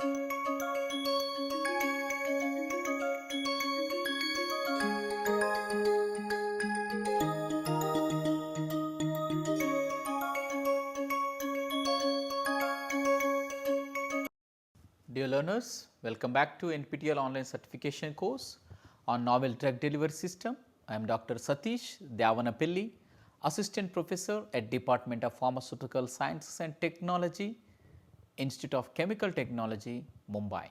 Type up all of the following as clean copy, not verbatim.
Dear learners, welcome back to NPTEL online certification course on novel drug delivery system. I am Dr. Satish Devanapilli, Assistant Professor at Department of Pharmaceutical Sciences and Technology, Institute of Chemical Technology, Mumbai.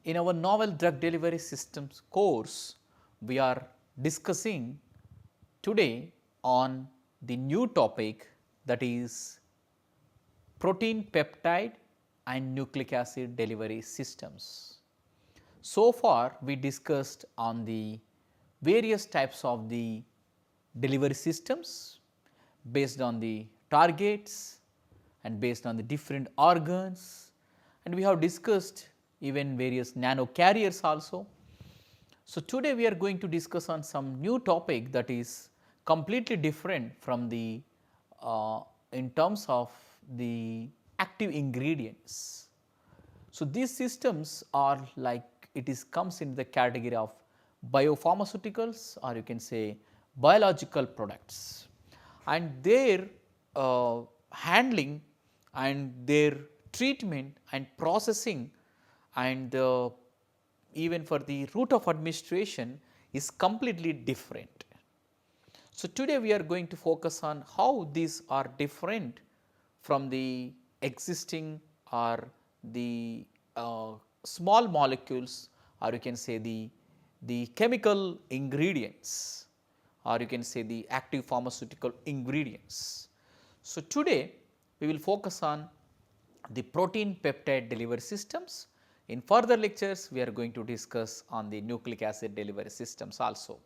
In our novel drug delivery systems course, we are discussing today on the new topic, that is protein peptide and nucleic acid delivery systems. So far we discussed on the various types of the delivery systems based on the targets and based on the different organs, and we have discussed even various nano carriers also. So, today we are going to discuss on some new topic that is completely different from the in terms of the active ingredients. So, these systems are like it is comes in the category of biopharmaceuticals, or you can say biological products, and their handling and their treatment and processing and even for the route of administration is completely different. So, today we are going to focus on how these are different from the existing or the small molecules, or you can say the chemical ingredients, or you can say the active pharmaceutical ingredients. So, today we will focus on the protein peptide delivery systems. In further lectures, we are going to discuss on the nucleic acid delivery systems also.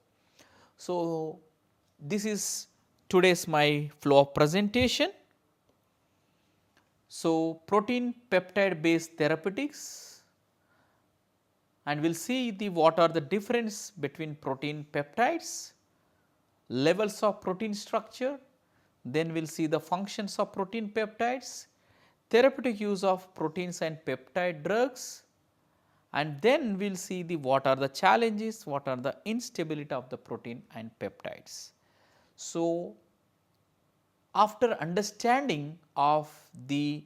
So, this is today's my flow of presentation. So, protein peptide based therapeutics, and we will see the what are the difference between protein peptides, levels of protein structure, then we will see the functions of protein peptides, therapeutic use of proteins and peptide drugs, and then we will see the what are the challenges, what are the instability of the protein and peptides. So, after understanding of the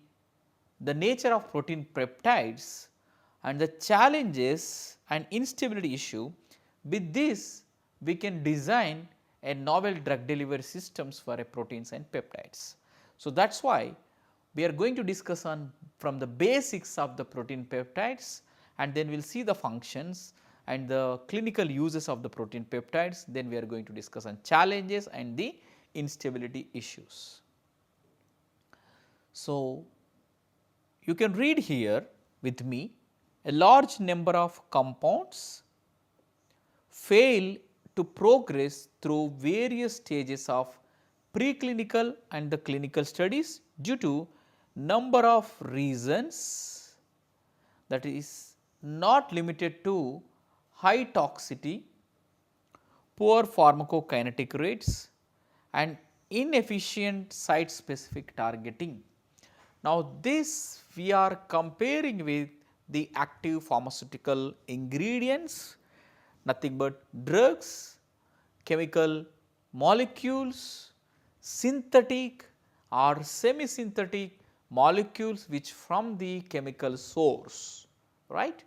nature of protein peptides and the challenges and instability issue, with this we can design a novel drug delivery systems for a proteins and peptides. So, that is why we are going to discuss on from the basics of the protein peptides, and then we will see the functions and the clinical uses of the protein peptides, then we are going to discuss on challenges and the instability issues. So, you can read here with me, a large number of compounds fail to progress through various stages of preclinical and the clinical studies due to number of reasons, that is not limited to high toxicity, poor pharmacokinetic rates and inefficient site specific targeting. Now, this we are comparing with the active pharmaceutical ingredients, nothing but drugs, chemical molecules, synthetic or semi-synthetic molecules which from the chemical source, right.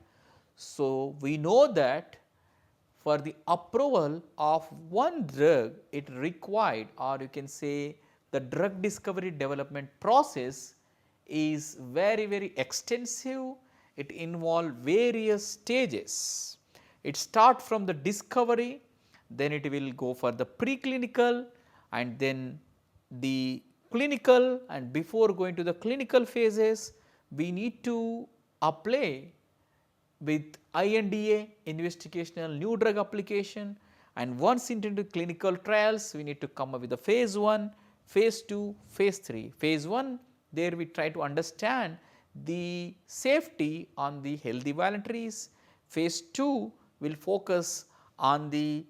So, we know that for the approval of one drug, it required, or you can say the drug discovery development process is very extensive. It involves various stages. It starts from the discovery, then it will go for the preclinical and then the clinical, and before going to the clinical phases, we need to apply with INDA, investigational new drug application, and once into clinical trials, we need to come up with the phase 1, phase 2, phase 3. Phase 1, there we try to understand the safety on the healthy voluntaries. Phase 2 will focus on the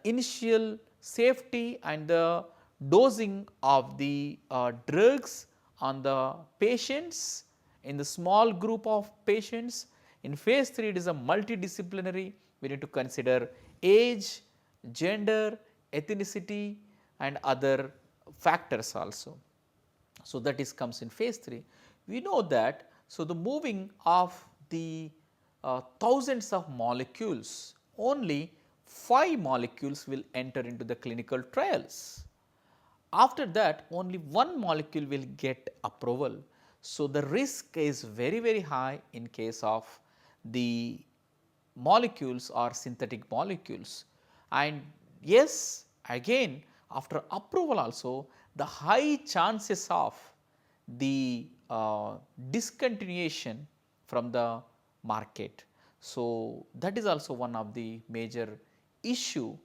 initial safety and the dosing of the drugs on the patients in the small group of patients. In phase 3 it is a multidisciplinary, we need to consider age, gender, ethnicity and other factors also. So, that is comes in phase 3. We know that, so the moving of the thousands of molecules, only 5 molecules will enter into the clinical trials. After that only one molecule will get approval. So, the risk is very high in case of the molecules or synthetic molecules. And yes, again after approval also the high chances of the discontinuation from the market. So, that is also one of the major issue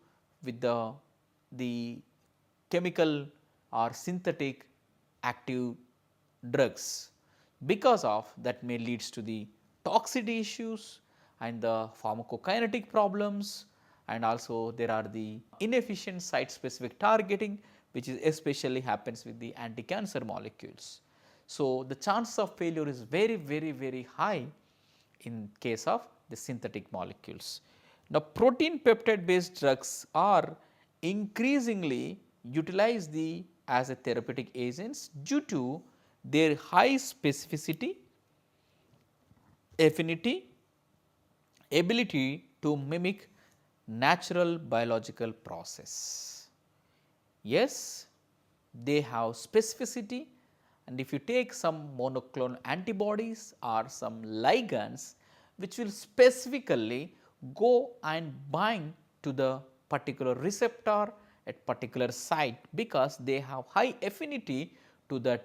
with the chemical or synthetic active drugs. Because of that may leads to the toxicity issues and the pharmacokinetic problems, and also there are the inefficient site specific targeting, which is especially happens with the anti-cancer molecules. So, the chance of failure is very high in case of the synthetic molecules. Now, protein peptide based drugs are increasingly utilized as a therapeutic agents due to their high specificity, affinity, ability to mimic natural biological process. Yes, they have specificity, and if you take some monoclonal antibodies or some ligands which will specifically go and bind to the particular receptor at particular site, because they have high affinity to that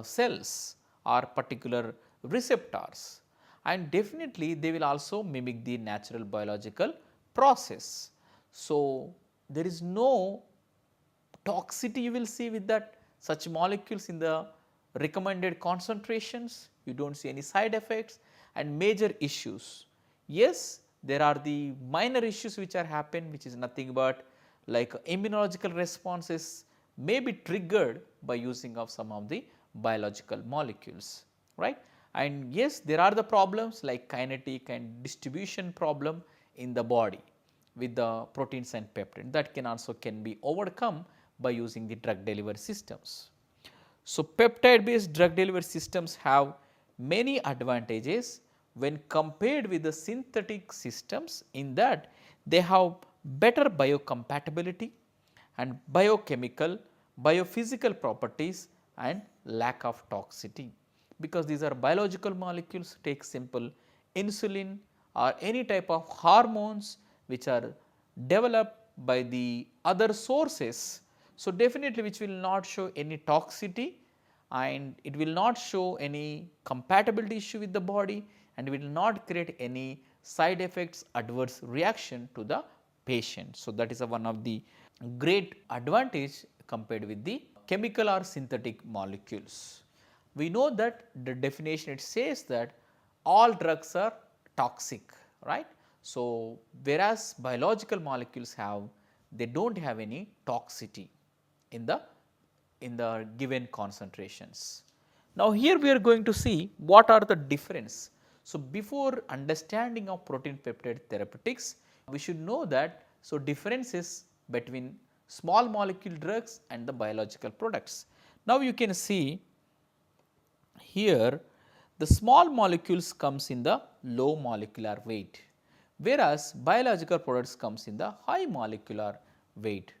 cells or particular receptors, and definitely they will also mimic the natural biological process. So, there is no toxicity you will see with that such molecules in the recommended concentrations, you do not see any side effects and major issues. Yes, there are the minor issues which are happen, which is nothing but like immunological responses may be triggered by using of some of the biological molecules, right. And yes, there are the problems like kinetic and distribution problem in the body with the proteins and peptides, that can be overcome by using the drug delivery systems. So, peptide based drug delivery systems have many advantages when compared with the synthetic systems, in that they have better biocompatibility and biochemical, biophysical properties and lack of toxicity, because these are biological molecules. Take simple insulin or any type of hormones which are developed by the other sources. So, definitely which will not show any toxicity, and it will not show any compatibility issue with the body, and will not create any side effects, adverse reaction to the patient. So, that is one of the great advantage compared with the chemical or synthetic molecules. We know that the definition it says that all drugs are toxic, right. So, whereas biological molecules have, they do not have any toxicity in the given concentrations. Now, here we are going to see what are the difference. So, before understanding of protein peptide therapeutics, we should know that, so differences between small molecule drugs and the biological products. Now, you can see here the small molecules comes in the low molecular weight, whereas biological products comes in the high molecular weight.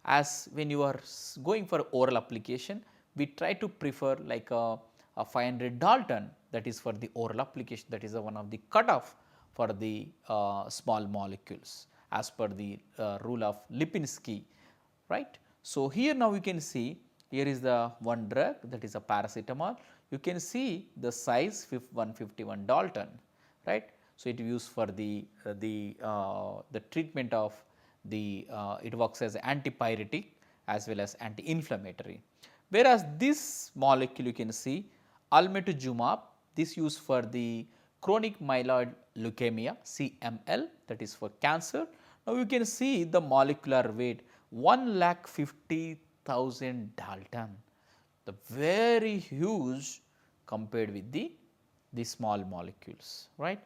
As when you are going for oral application, we try to prefer like a 500 Dalton, that is for the oral application, that is one of the cutoff for the small molecules as per the rule of Lipinski, right. So, here now you can see, here is the one drug, that is a paracetamol. You can see the size 151 Dalton, right. So, it is used for the treatment of the it works as antipyretic as well as anti-inflammatory. Whereas, this molecule you can see almetuzumab, this used for the chronic myeloid leukemia CML, that is for cancer. Now, you can see the molecular weight 1,50,000 Dalton, the very huge compared with the small molecules, right.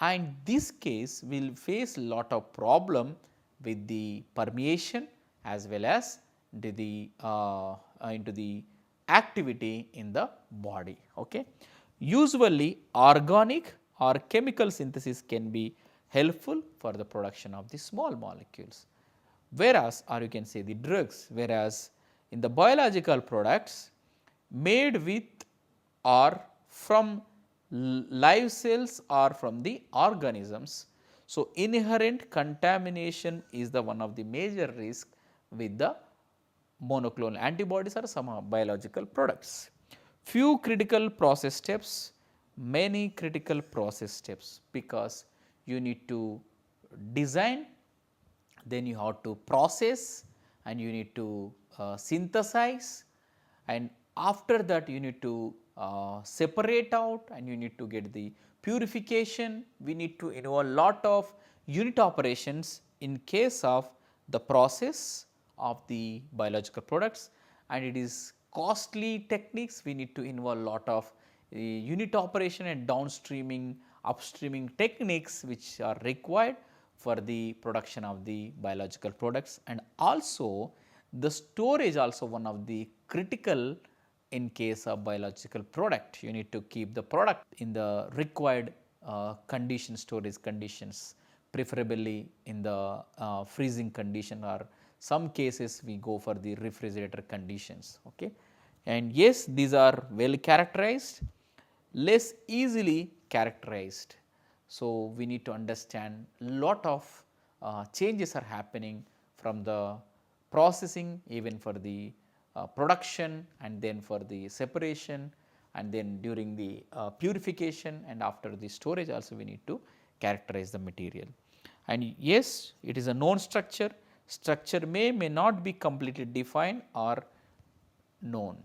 And this case will face lot of problem with the permeation as well as into the activity in the body. Okay. Usually organic or chemical synthesis can be helpful for the production of the small molecules, whereas or you can say the drugs, whereas in the biological products made with or from live cells or from the organisms. So, inherent contamination is the one of the major risk with the monoclonal antibodies or some biological products. Few critical process steps, many critical process steps, because you need to design, then you have to process, and you need to synthesize, and after that you need to separate out, and you need to get the purification. We need to involve lot of unit operations in case of the process of the biological products, and it is costly techniques. We need to involve lot of unit operation and downstreaming, upstreaming techniques which are required for the production of the biological products. And also the storage also one of the critical in case of biological product. You need to keep the product in the required storage conditions, preferably in the freezing condition, or some cases we go for the refrigerator conditions. Okay. And yes, these are well characterized, less easily characterized. So, we need to understand lot of changes are happening from the processing, even for the production, and then for the separation, and then during the purification, and after the storage also we need to characterize the material. And yes, it is a known structure. Structure may not be completely defined or known.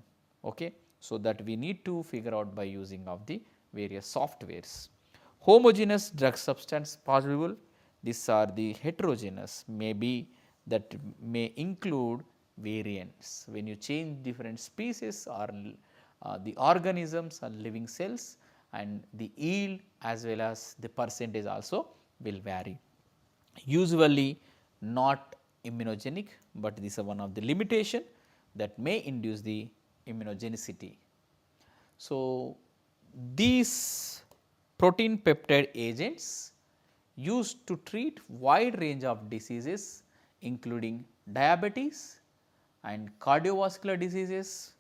Okay. So, that we need to figure out by using of the various softwares. Homogeneous drug substance possible, these are the heterogeneous, maybe that may include variants. When you change different species or the organisms or living cells, and the yield as well as the percentage also will vary. Usually not immunogenic, but this is one of the limitation that may induce the immunogenicity. So, these protein peptide agents used to treat wide range of diseases including diabetes and cardiovascular diseases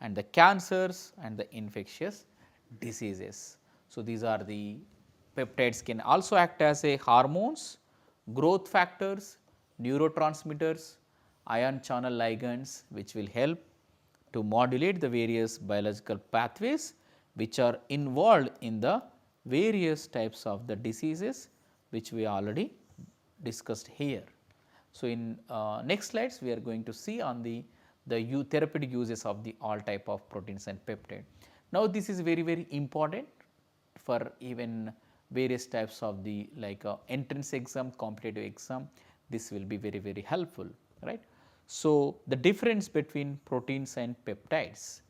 and the cancers and the infectious diseases. So, these are the peptides can also act as a hormones, growth factors, neurotransmitters, ion channel ligands, which will help to modulate the various biological pathways which are involved in the various types of the diseases which we already discussed here. So, in next slides we are going to see on the therapeutic uses of the all type of proteins and peptide. Now, this is very important for even various types of the like entrance exam, competitive exam, this will be very helpful, right. So, the difference between proteins and peptides,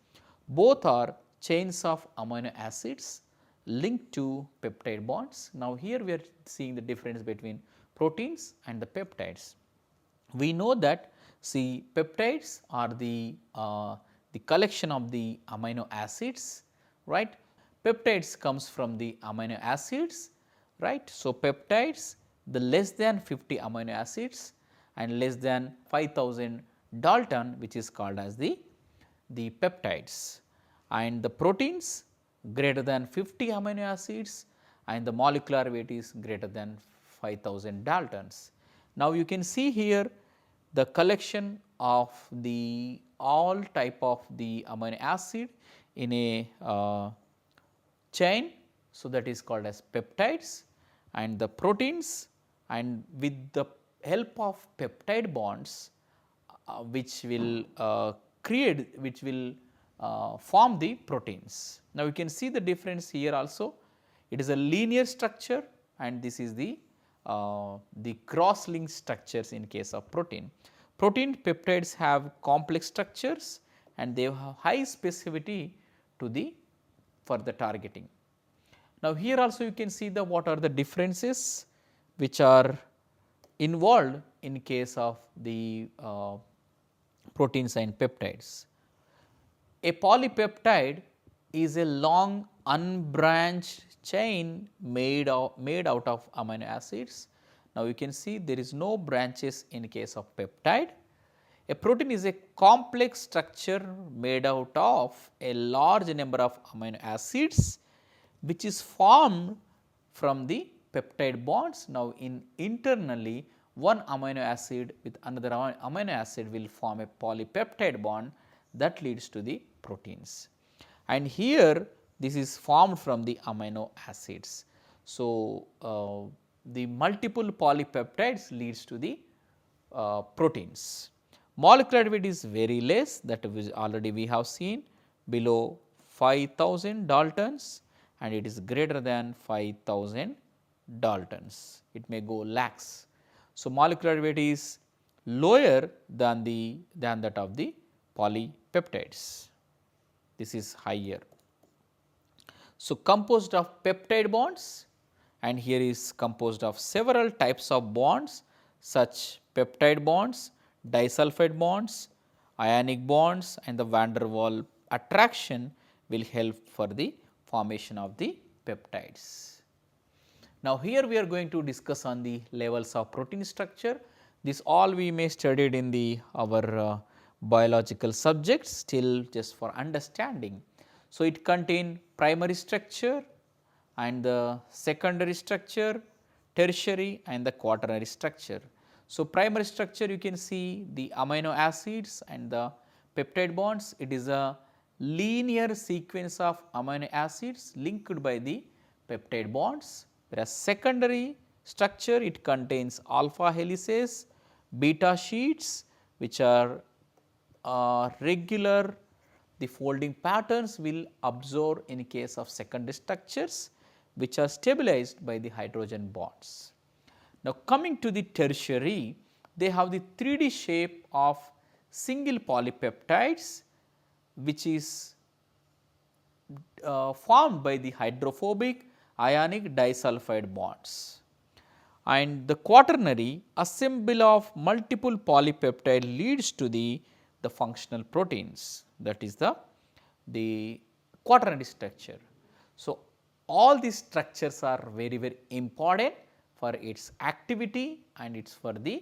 both are chains of amino acids linked to peptide bonds. Now, here we are seeing the difference between proteins and the peptides. We know that see peptides are the collection of the amino acids, right. Peptides comes from the amino acids, right. So, peptides, the less than 50 amino acids and less than 5000 Dalton, which is called as the peptides, and the proteins greater than 50 amino acids and the molecular weight is greater than 5000 Daltons. Now, you can see here the collection of the all type of the amino acid in a chain. So, that is called as peptides, and the proteins, and with the help of peptide bonds which will form the proteins. Now, you can see the difference here also. It is a linear structure and this is the cross linked structures in case of protein. Protein peptides have complex structures and they have high specificity to the for the targeting. Now, here also you can see the what are the differences which are involved in case of the proteins and peptides. A polypeptide is a long unbranched chain made out of amino acids. Now, you can see there is no branches in case of peptide. A protein is a complex structure made out of a large number of amino acids which is formed from the peptide bonds. Now, internally one amino acid with another amino acid will form a polypeptide bond that leads to the proteins, and here this is formed from the amino acids. So, the multiple polypeptides leads to the proteins. Molecular weight is very less, that already we have seen, below 5000 Daltons, and it is greater than 5000 Daltons, it may go lakhs. So, molecular weight is lower than that of the polypeptides, this is higher. So, composed of peptide bonds, and here is composed of several types of bonds such peptide bonds, disulfide bonds, ionic bonds, and the van der Waals attraction will help for the formation of the peptides. Now, here we are going to discuss on the levels of protein structure. This all we may studied in the our biological subjects, still just for understanding. So, it contain primary structure and the secondary structure, tertiary and the quaternary structure. So, primary structure you can see the amino acids and the peptide bonds, it is a linear sequence of amino acids linked by the peptide bonds, whereas secondary structure it contains alpha helices, beta sheets which are regular, the folding patterns will absorb in case of secondary structures which are stabilized by the hydrogen bonds. Now, coming to the tertiary, they have the 3D shape of single polypeptides which is formed by the hydrophobic ionic disulfide bonds, and the quaternary assembly of multiple polypeptide leads to the functional proteins, that is the quaternary structure. So, all these structures are very important for its activity and its for the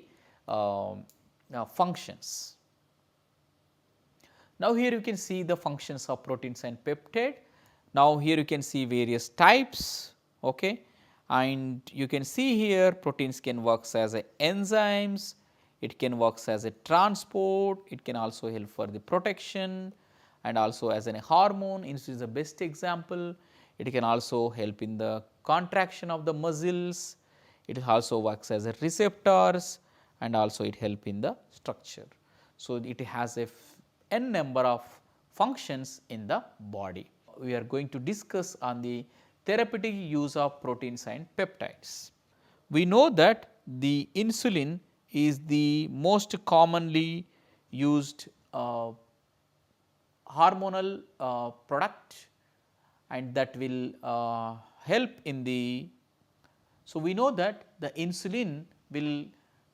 functions. Now, here you can see the functions of proteins and peptide. Now, here you can see various types, okay, and you can see here proteins can work as enzymes, it can work as a transport, it can also help for the protection and also as a hormone. Insulin is the best example. It can also help in the contraction of the muscles, it also works as a receptors and also it help in the structure. So, it has a n number of functions in the body. We are going to discuss on the therapeutic use of proteins and peptides. We know that the insulin is the most commonly used hormonal product, and that will help in the. So, we know that the insulin will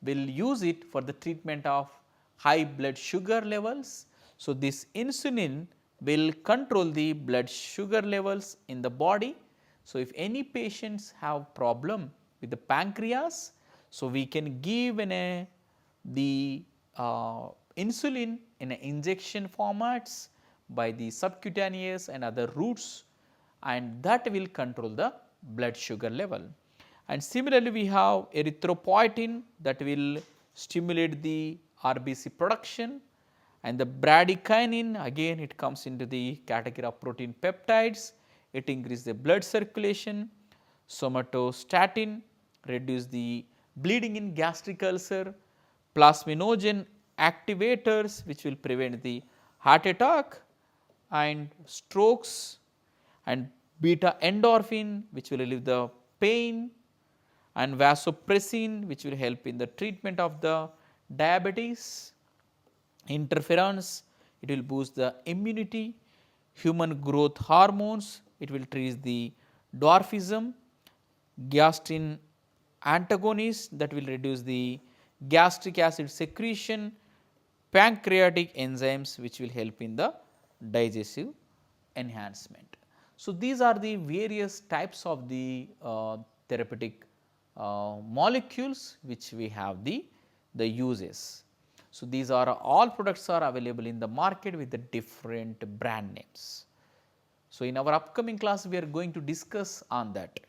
use it for the treatment of high blood sugar levels. So, this insulin will control the blood sugar levels in the body. So, if any patients have problem with the pancreas, so we can give the insulin in injection formats by the subcutaneous and other routes, and that will control the blood sugar level. And similarly, we have erythropoietin that will stimulate the RBC production, and the bradykinin again it comes into the category of protein peptides, it increases the blood circulation. Somatostatin reduce the bleeding in gastric ulcer, plasminogen activators which will prevent the heart attack and strokes, and beta endorphin which will relieve the pain, and vasopressin which will help in the treatment of the diabetes, interferons it will boost the immunity, human growth hormones it will treat the dwarfism, gastrin antagonist that will reduce the gastric acid secretion, pancreatic enzymes which will help in the digestive enhancement. So, these are the various types of the therapeutic molecules which we have the uses. So, these are all products are available in the market with the different brand names. So, in our upcoming class we are going to discuss on that.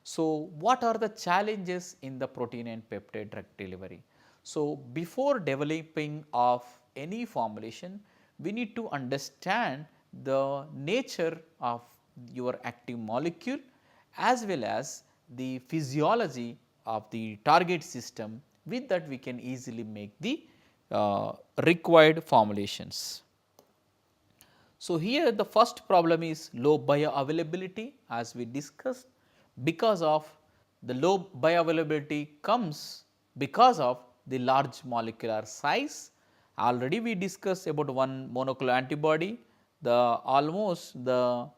So, what are the challenges in the protein and peptide drug delivery? So, before developing of any formulation, we need to understand the nature of your active molecule as well as the physiology of the target system. With that we can easily make the required formulations. So, here the first problem is low bioavailability, as we discussed, because of the low bioavailability comes because of the large molecular size. Already we discussed about one monoclonal antibody, the almost the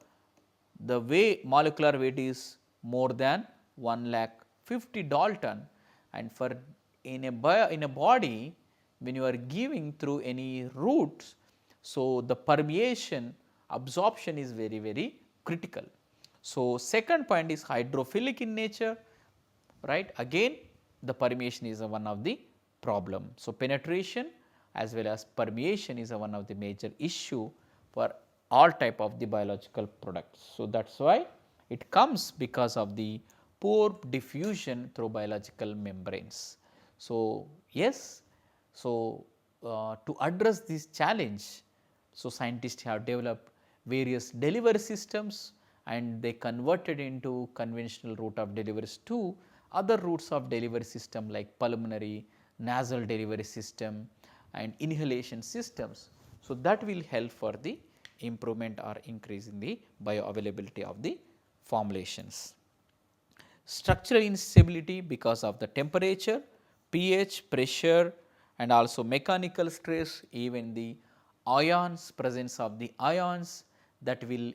molecular weight is more than 1,50,000 Dalton, and for in a body when you are giving through any routes, so the permeation absorption is very critical. So, second point is hydrophilic in nature, right. Again the permeation is one of the problem. So, penetration as well as permeation is one of the major issue for all type of the biological products. So, that is why it comes because of the poor diffusion through biological membranes. So, yes, so to address this challenge, so scientists have developed various delivery systems and they converted into conventional route of deliveries to other routes of delivery system like pulmonary, nasal delivery system and inhalation systems. So, that will help for the improvement or increase in the bioavailability of the formulations. Structural instability because of the temperature, pH, pressure and also mechanical stress, even the ions, presence of the ions that will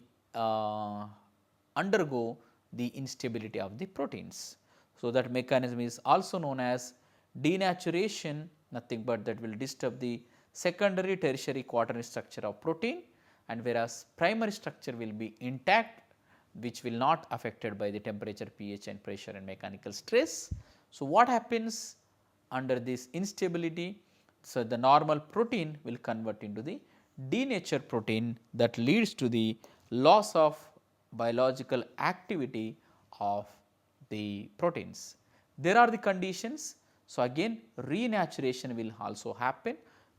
undergo the instability of the proteins. So, that mechanism is also known as denaturation, nothing but that will disturb the secondary, tertiary, quaternary structure of protein, and whereas primary structure will be intact, which will not affected by the temperature, pH and pressure and mechanical stress. So, what happens under this instability? So, the normal protein will convert into the denatured protein that leads to the loss of biological activity of the proteins. There are the conditions. So, again renaturation will also happen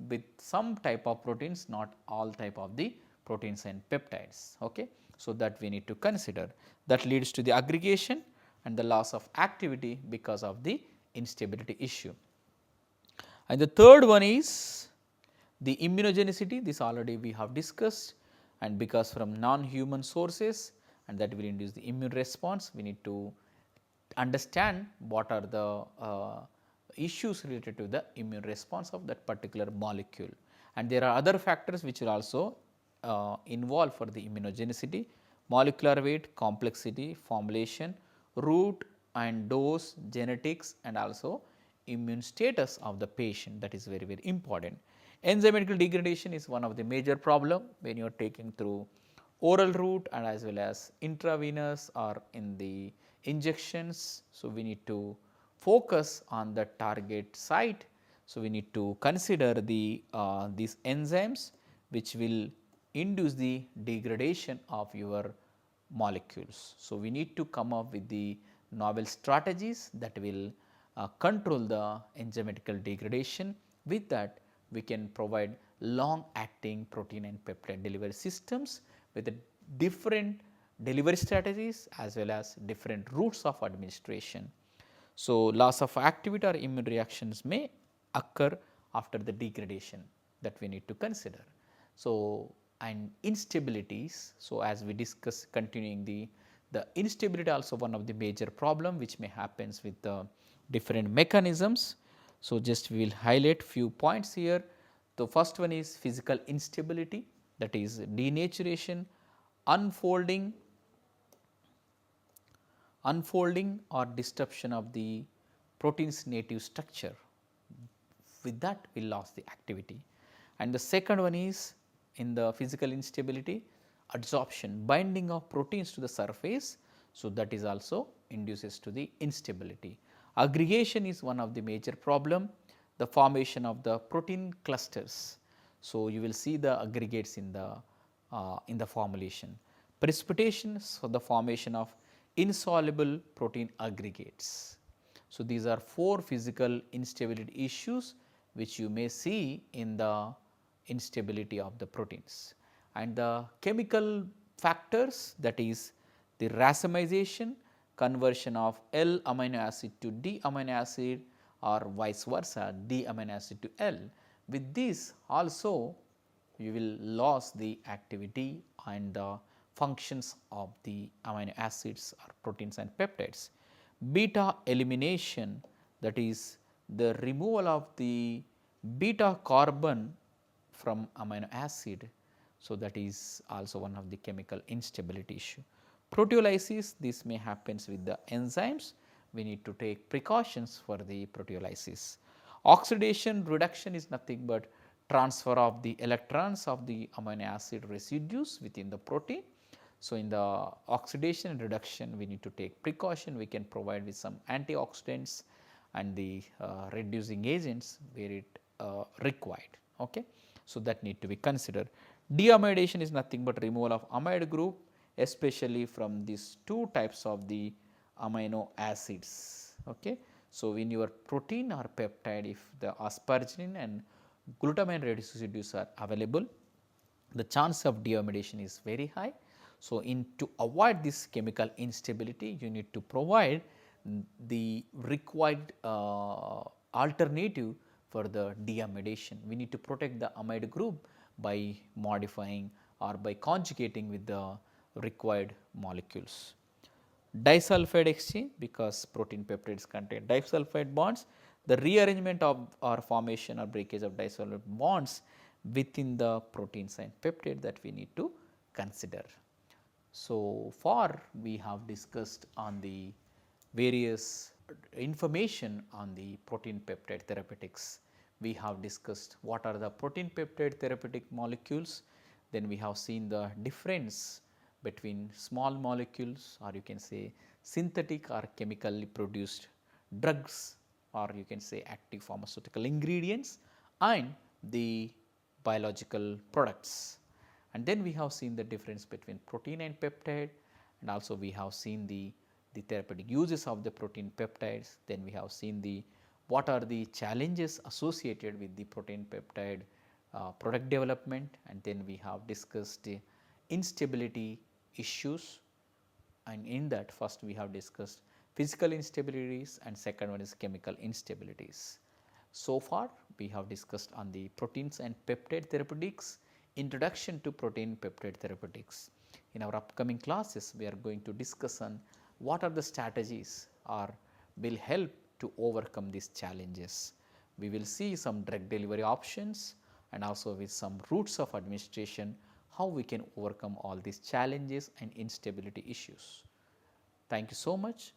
with some type of proteins, not all type of the proteins and peptides. Okay. So, that we need to consider, that leads to the aggregation and the loss of activity because of the instability issue. And the third one is the immunogenicity, this already we have discussed, and because from non-human sources and that will induce the immune response, we need to understand what are the issues related to the immune response of that particular molecule. And there are other factors which will also involved for the immunogenicity: molecular weight, complexity, formulation, route and dose, genetics and also immune status of the patient, that is very important. Enzymatic degradation is one of the major problem when you are taking through oral route and as well as intravenous or in the injections. So, we need to focus on the target site. So, we need to consider the these enzymes which will induce the degradation of your molecules. So, we need to come up with the novel strategies that will control the enzymatic degradation. With that we can provide long acting protein and peptide delivery systems with different delivery strategies as well as different routes of administration. So, loss of activity or immune reactions may occur after the degradation, that we need to consider. So, and instabilities. So, as we discuss continuing the instability also one of the major problem which may happens with the different mechanisms. So, just we will highlight few points here. The first one is physical instability, that is denaturation, unfolding unfolding or disruption of the protein's native structure. With that we lost the activity. And the second one is in the physical instability, adsorption, binding of proteins to the surface. So, that is also induces to the instability. Aggregation is one of the major problem, the formation of the protein clusters. So, you will see the aggregates in the formulation. Precipitation, so the formation of insoluble protein aggregates. So, these are 4 physical instability issues which you may see in the instability of the proteins. And the chemical factors, that is the racemization, conversion of L amino acid to D amino acid or vice versa, D amino acid to L. With this also you will lose the activity and the functions of the amino acids or proteins and peptides. Beta elimination, that is the removal of the beta carbon from amino acid. So, that is also one of the chemical instability issue. Proteolysis, this may happens with the enzymes, we need to take precautions for the proteolysis. Oxidation reduction is nothing but transfer of the electrons of the amino acid residues within the protein. So, in the oxidation and reduction we need to take precaution, we can provide with some antioxidants and the reducing agents where it required. Okay. So, that need to be considered. Deamidation is nothing but removal of amide group, especially from these 2 types of the amino acids. Okay. So, in your protein or peptide, if the asparagine and glutamine residues are available, the chance of deamidation is very high. So, to avoid this chemical instability, you need to provide the required alternative for the deamidation. We need to protect the amide group by modifying or by conjugating with the required molecules. Disulfide exchange, because protein peptides contain disulfide bonds, the rearrangement of or formation or breakage of disulfide bonds within the proteins and peptide that we need to consider. So, far we have discussed on the various information on the protein peptide therapeutics. We have discussed what are the protein peptide therapeutic molecules, then we have seen the difference between small molecules or you can say synthetic or chemically produced drugs or you can say active pharmaceutical ingredients and the biological products. And then we have seen the difference between protein and peptide, and also we have seen the therapeutic uses of the protein peptides. Then we have seen the what are the challenges associated with the protein peptide product development, and then we have discussed the instability issues, and in that first we have discussed physical instabilities and second one is chemical instabilities. So far we have discussed on the proteins and peptide therapeutics, introduction to protein peptide therapeutics. In our upcoming classes we are going to discuss on what are the strategies or will help to overcome these challenges. We will see some drug delivery options and also with some routes of administration, how we can overcome all these challenges and instability issues. Thank you so much.